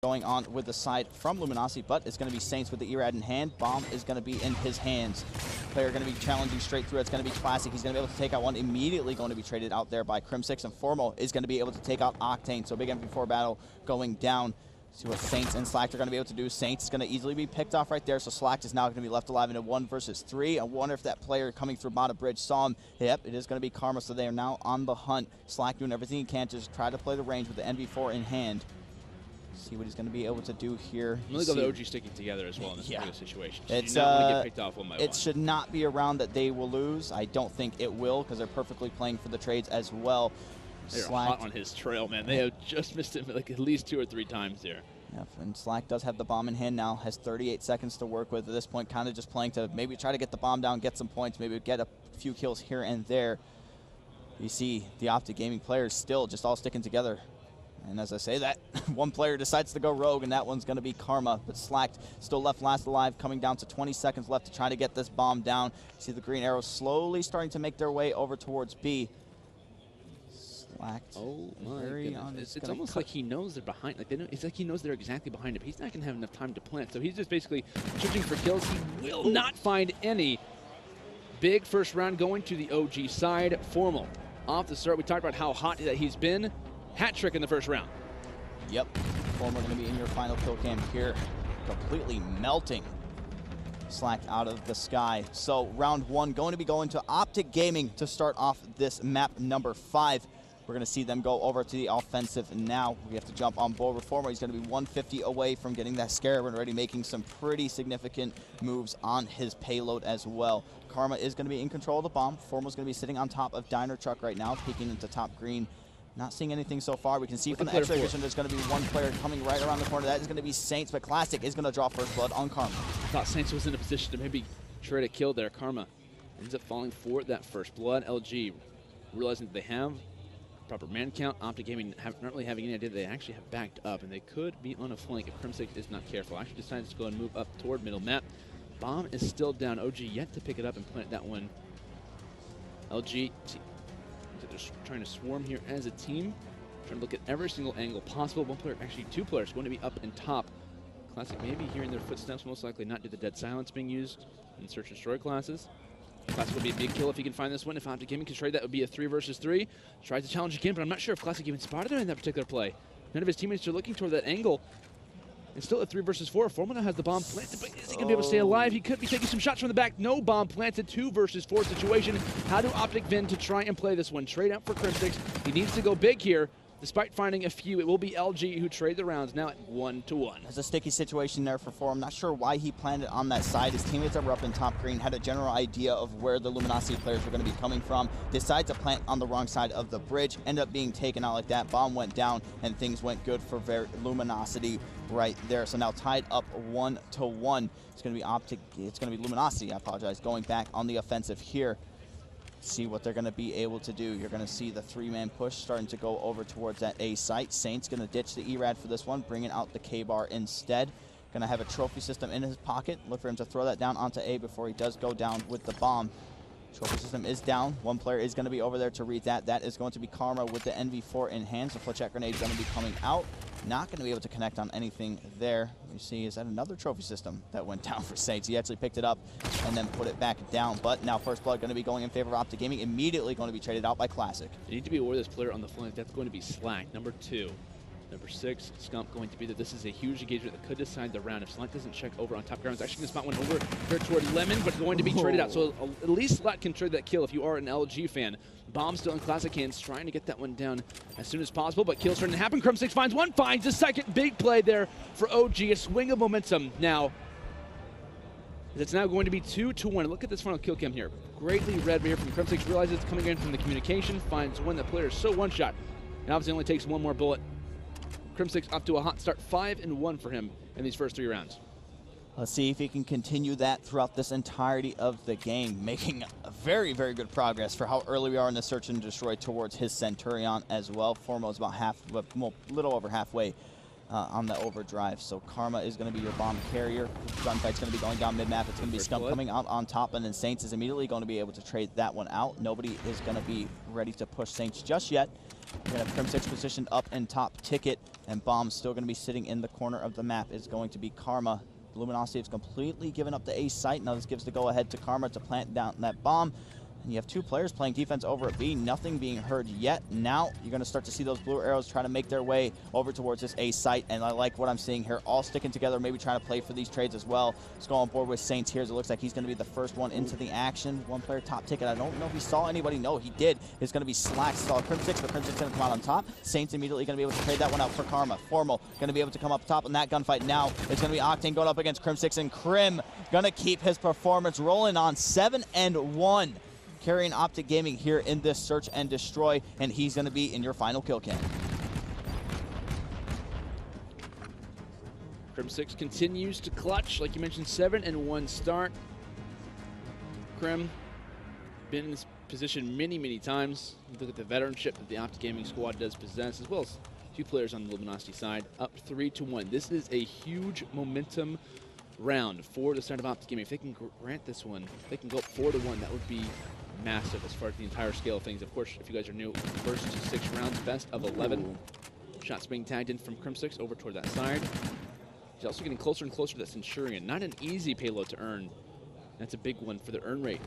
going on with the side from Luminosity, but it's going to be Saints with the Erad in hand. Bomb is going to be in his hands. Player going to be challenging straight through. It's going to be Classic. He's going to be able to take out one. Immediately going to be traded out there by Crim6, and Formal is going to be able to take out Octane. So big MP4 battle going down. See what Saints and Slack are going to be able to do. Saints is going to easily be picked off right there, so Slack is now going to be left alive in a 1 versus 3. I wonder if that player coming through bottom bridge saw him. Yep, it is going to be Karma, so they are now on the hunt. Slack doing everything he can to just try to play the range with the NV4 in hand. See what he's going to be able to do here. Really got the OG sticking together as well in this kind of situation. So It's, you not want to get picked off one by one. It should not be a round that they will lose. I don't think it will, because they're perfectly playing for the trades as well. They're hot on his trail, man. They have just missed him like at least 2 or 3 times there. Yeah, and Slack does have the bomb in hand now, has 38 seconds to work with at this point, kind of just playing to maybe try to get the bomb down, get some points, maybe get a few kills here and there. You see the OpTic Gaming players still just all sticking together. And as I say that, one player decides to go rogue, and that one's going to be Karma. But Slack still left last alive, coming down to 20 seconds left to try to get this bomb down. See the green arrows slowly starting to make their way over towards B. Slack. Oh my goodness. It's almost like he knows they're behind. Like it's like he knows they're exactly behind him. He's not going to have enough time to plant. So he's just basically searching for kills. He will not find any. Big first round going to the OG side. Formal. Off the start, we talked about how hot that he's been. Hat trick in the first round. Yep. Formal going to be in your final kill cam here. Completely melting Slack out of the sky. So round 1 going to be going to OpTic Gaming to start off this map number 5. We're going to see them go over to the offensive now. We have to jump on board with Formal. He's going to be 150 away from getting that scare, but already making some pretty significant moves on his payload as well. Karma is going to be in control of the bomb. Formal's going to be sitting on top of Diner Truck right now, peeking into top green. Not seeing anything so far. We can see from the X-ray vision there's going to be one player coming right around the corner. That is going to be Saints, but Classic is going to draw first blood on Karma. I thought Saints was in a position to maybe try to kill there. Karma ends up falling for that first blood. LG realizing that they have proper man count. OpTic Gaming not really having any idea that they actually have backed up, and they could be on a flank if Crim6 is not careful. Actually decides to go and move up toward middle map. Bomb is still down. OG yet to pick it up and plant that one. LG they're trying to swarm here as a team, trying to look at every single angle possible. One player, actually 2 players, going to be up and top. Classic maybe hearing their footsteps, most likely not due to the dead silence being used in search and destroy classes. Classic will be a big kill if he can find this one. If OpTic Gaming can trade, that would be a 3 versus 3. Tries to challenge again, but I'm not sure if Classic even spotted her in that particular play. None of his teammates are looking toward that angle. It's still a 3 versus 4. Formal now has the bomb planted, but is he going to be able to stay alive? He could be taking some shots from the back. No bomb planted. 2 versus 4 situation. How do OpTic Vin to try and play this one? Trade out for Crim6. He needs to go big here. Despite finding a few, it will be LG who trade the rounds now at 1-1. There's a sticky situation there for Form. Not sure why he planned it on that side. His teammates that were up in top green had a general idea of where the Luminosity players were going to be coming from. Decided to plant on the wrong side of the bridge. Ended up being taken out like that. Bomb went down, and things went good for Luminosity right there. So now tied up 1-1. It's going to be OpTic. It's going to be Luminosity, I apologize, going back on the offensive here. See what they're going to be able to do. You're going to see the 3-man push starting to go over towards that A site. Saints going to ditch the Erad for this one, bringing out the K-bar instead. Going to have a trophy system in his pocket. Look for him to throw that down onto A before he does go down with the bomb. Trophy system is down. One player is going to be over there to read that. That is going to be Karma with the NV4 in hand. So flip check grenade is going to be coming out. Not going to be able to connect on anything there. You see, is that another trophy system that went down for Saints? He actually picked it up and then put it back down. But now first blood going to be going in favor of OpTic Gaming. Immediately going to be traded out by Classic. You need to be aware of this player on the flank. That's going to be Slack, number 2. Number 6, Scump going to be that this is a huge engagement that could decide the round. If Slack doesn't check over on top ground, it's actually going to spot one over here toward Lemon, but going to be traded out. So at least Slack can trade that kill if you are an LG fan. Bomb still in Classic hands, trying to get that one down as soon as possible, but kill's starting to happen. Crim6 finds one, finds a second. Big play there for OG, a swing of momentum. Now, it's now going to be 2-1. Look at this final kill cam here. Greatly read here from Crim6, realizes it's coming in from the communication, finds one. That player is so one-shot, and obviously only takes one more bullet. Crim6 up to a hot start, 5-1 for him in these first 3 rounds. Let's see if he can continue that throughout this entirety of the game, making a very, very good progress for how early we are in the search and destroy towards his Centurion as well. Formo is about little over halfway on the overdrive. So Karma is going to be your bomb carrier. Gunfight's going to be going down mid-map. It's going to be Scump coming out on top, and then Saints is immediately going to be able to trade that one out. Nobody is going to be ready to push Saints just yet. We're going to have Crim6 positioned up in top ticket, And Bomb's still going to be sitting in the corner of the map. It's going to be Karma. Luminosity has completely given up the A site. Now this gives the go-ahead to Karma to plant down that bomb. And you have two players playing defense over at B, nothing being heard yet. Now you're going to start to see those blue arrows try to make their way over towards this A site, and I like what I'm seeing here, all sticking together, maybe trying to play for these trades as well. Let's go on board with Saints here, as it looks like he's going to be the first one into the action. One player top ticket, I don't know if he saw anybody. No, he did. It's going to be Slack, saw Crim6, but Crim6 going to come out on top. Saints immediately going to be able to trade that one out for Karma. Formal going to be able to come up top in that gunfight. Now it's going to be OpTic going up against Crim6, and Crim going to keep his performance rolling on 7-1. Carrying OpTic Gaming here in this search and destroy, and he's going to be in your final kill cam. Crim6 continues to clutch, like you mentioned, 7-1 start. Crim been in this position many times. Look at the veteranship that the OpTic Gaming squad does possess, as well as two players on the Luminosity side, up 3-1. This is a huge momentum round for the start of OpTic Gaming. If they can grant this one, if they can go up 4-1, that would be massive as far as the entire scale of things. Of course, if you guys are new, first to 6 rounds, best of 11. Ooh. Shots being tagged in from Crim6 over toward that side. He's also getting closer and closer to that Centurion. Not an easy payload to earn. That's a big one for the earn rate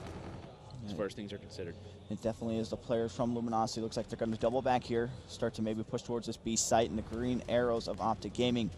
as far as things are considered. It definitely is. The players from Luminosity looks like they're going to double back here, start to maybe push towards this B site, and the green arrows of OpTic Gaming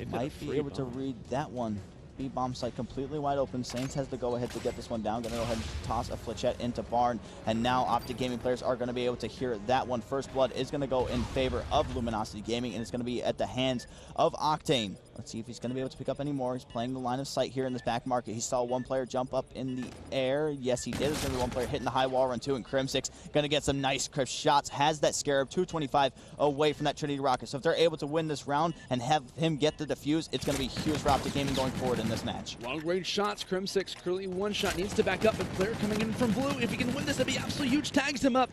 might be able to read that one. B-bomb site completely wide open. Saints has the go-ahead to get this one down. Gonna go ahead and toss a flechette into Barn. And now OpTic Gaming players are gonna be able to hear that one. First blood is gonna go in favor of Luminosity Gaming, and it's gonna be at the hands of Octane. Let's see if he's gonna be able to pick up any more. He's playing the line of sight here in this back market. He saw one player jump up in the air. Yes, he did. There's gonna be one player hitting the high wall run too, and Crim6 gonna get some nice crisp shots. Has that Scarab 225 away from that Trinity rocket. So if they're able to win this round and have him get the defuse, it's gonna be huge for OpTic Gaming going forward in this match. Long-range shots. Crim6 currently one shot. Needs to back up. A player coming in from blue. If he can win this, that'd be absolutely huge. Tags him up.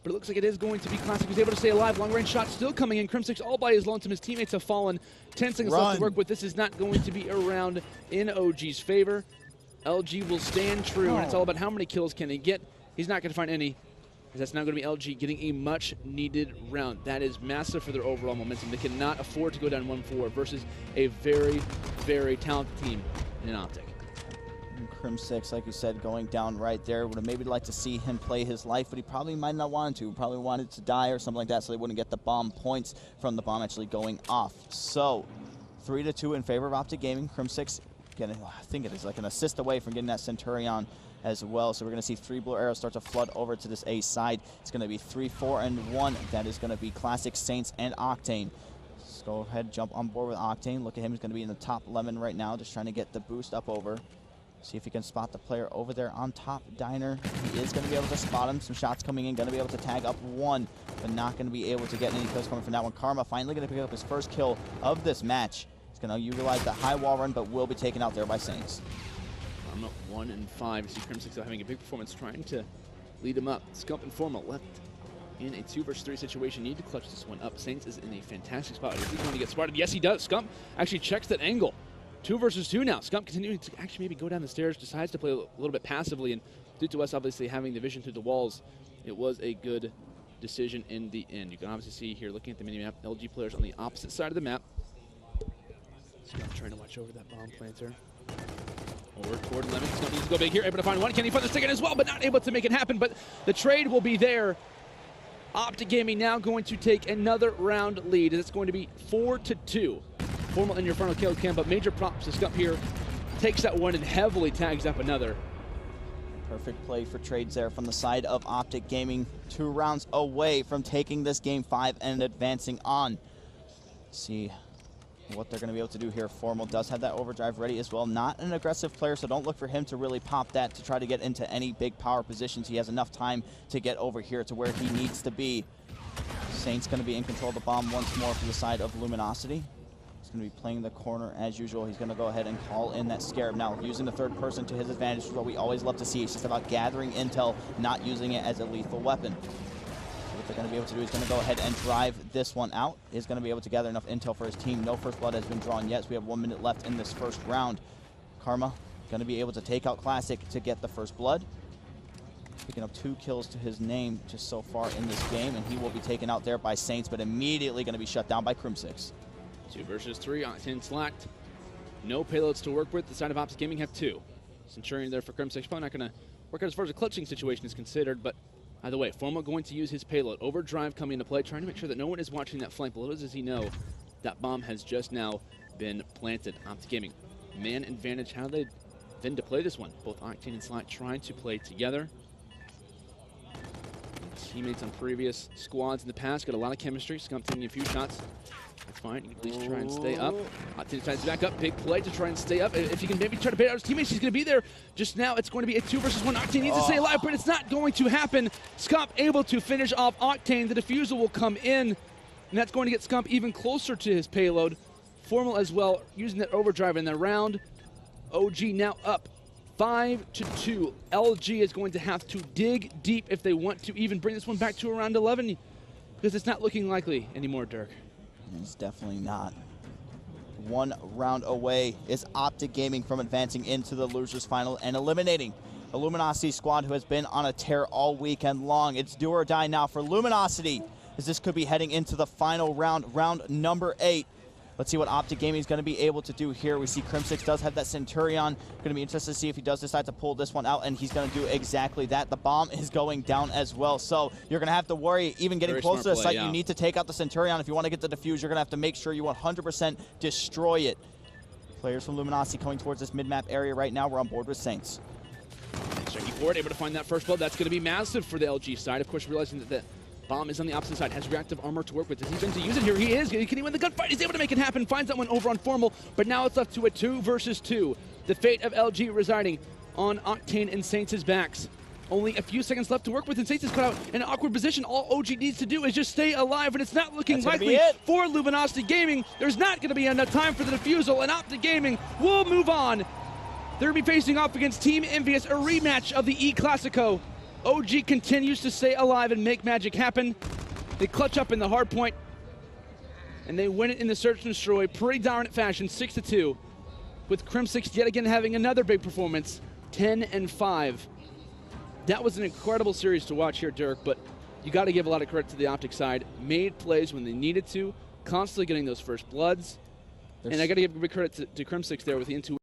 But it looks like it is going to be Classic. He's able to stay alive. Long-range shot still coming in. Crim6 all by his lonesome. His teammates have fallen. 10 seconds left to work with. This is not going to be around in OG's favor. LG will stand true, and it's all about how many kills can he get. He's not going to find any. That's now going to be LG getting a much-needed round. That is massive for their overall momentum. They cannot afford to go down 1-4 versus a very talented team in OpTic. Crim6, like you said, going down right there. Would have maybe liked to see him play his life, but he probably might not want to. Probably wanted to die or something like that, so they wouldn't get the bomb points from the bomb actually going off. So 3-2 in favor of OpTic Gaming. Crim6 getting, I think it is like an assist away from getting that Centurion as well. So we're going to see 3 blue arrows start to flood over to this A side. It's going to be 3-4-1. That is going to be Classic, Saints, and Octane. Let's go ahead, jump on board with Octane. Look at him. He's going to be in the top lemon right now, just trying to get the boost up over. See if he can spot the player over there on top. Diner, he is going to be able to spot him. Some shots coming in, going to be able to tag up one, but not going to be able to get any kills coming from that one. Karma finally going to pick up his first kill of this match. He's going to utilize the high wall run, but will be taken out there by Saints. Karma 1-5. You see Crim6 having a big performance, trying to lead him up. Scump and Formal left in a 2 versus 3 situation. Need to clutch this one up. Saints is in a fantastic spot. Is he going to get spotted? Yes, he does. Scump actually checks that angle. 2 versus 2 now. Scump continuing to actually maybe go down the stairs, decides to play a little bit passively, and due to us obviously having the vision through the walls, it was a good decision in the end. You can obviously see here, looking at the mini-map, LG players on the opposite side of the map. Scump trying to watch over that bomb planter. Over toward Lemon. Scump needs to go big here, able to find one. Can he find the second as well, but not able to make it happen, but the trade will be there. OpTic Gaming now going to take another round lead. It's going to be 4-2. Formal in your final kill cam, but major props to Scump here. Takes that one and heavily tags up another. Perfect play for trades there from the side of OpTic Gaming. 2 rounds away from taking this game 5 and advancing on. Let's see what they're going to be able to do here. Formal does have that overdrive ready as well. Not an aggressive player, so don't look for him to really pop that to try to get into any big power positions. He has enough time to get over here to where he needs to be. Saints going to be in control of the bomb once more for the side of Luminosity. He's going to be playing the corner as usual. He's going to go ahead and call in that Scarab. Now, using the third person to his advantage is what we always love to see. It's just about gathering intel, not using it as a lethal weapon. So what they're going to be able to do is going to go ahead and drive this one out. He's going to be able to gather enough intel for his team. No first blood has been drawn yet, so we have 1 minute left in this first round. Karma going to be able to take out Classic to get the first blood. Picking up 2 kills to his name just so far in this game, and he will be taken out there by Saints, but immediately going to be shut down by Crimsix. 2 versus 3, Octane slacked. No payloads to work with. The side of OpTic Gaming have 2. Centurion there for Crimsix. Probably not going to work out as far as a clutching situation is considered, but either way, Formal going to use his payload. Overdrive coming into play, trying to make sure that no one is watching that flank. But little does he know, that bomb has just now been planted. OpTic Gaming, man advantage. How they then to play this one? Both Octane and Slack trying to play together. Teammates on previous squads in the past got a lot of chemistry. Scump taking a few shots. That's fine. You can at least try and stay up. Octane tries to back up. Big play to try and stay up. If you can maybe try to bait out his teammates, he's going to be there. Just now, it's going to be a 2 versus 1. Octane needs to stay alive, but it's not going to happen. Scump able to finish off Octane. The defusal will come in, and that's going to get Scump even closer to his payload. Formal as well, using that overdrive in the round. OG now up 5-2. LG is going to have to dig deep if they want to even bring this one back to around 11, because it's not looking likely anymore, Dirk. It's definitely not. 1 round away is OpTic Gaming from advancing into the losers final and eliminating a Luminosity squad who has been on a tear all weekend long. It's do or die now for Luminosity, as this could be heading into the final round, round number 8. Let's see what OpTic Gaming is going to be able to do here. We see Crimsix does have that Centurion. Going to be interested to see if he does decide to pull this one out, and he's going to do exactly that. The bomb is going down as well, so you're going to have to worry even getting Very close to the smart site. play, yeah. You need to take out the Centurion. If you want to get the defuse, you're going to have to make sure you 100% destroy it. Players from Luminosity coming towards this mid-map area right now. We're on board with Saints. Striking forward, able to find that first blood. That's going to be massive for the LG side. Of course, realizing that the bomb is on the opposite side, has reactive armor to work with. Is he going to use it here? He is. Can he win the gunfight? He's able to make it happen. Finds that one over on Formal, but now it's left to a 2 versus 2. The fate of LG residing on Octane and Saints' backs. Only a few seconds left to work with, and Saints is caught out in an awkward position. All OG needs to do is just stay alive, and it's not looking likely for Luminosity Gaming. There's not going to be enough time for the defusal, and OpTic Gaming will move on. They're going to be facing off against Team Envious, a rematch of the E-Clasico. OG continues to stay alive and make magic happen. They clutch up in the hard point, and they win it in the search and destroy. Pretty dominant fashion, 6-2. With Crimsix yet again having another big performance, 10-5. That was an incredible series to watch here, Dirk, but you got to give a lot of credit to the OpTic side. Made plays when they needed to, constantly getting those first bloods. And I got to give big credit to Crimsix there with the intuition.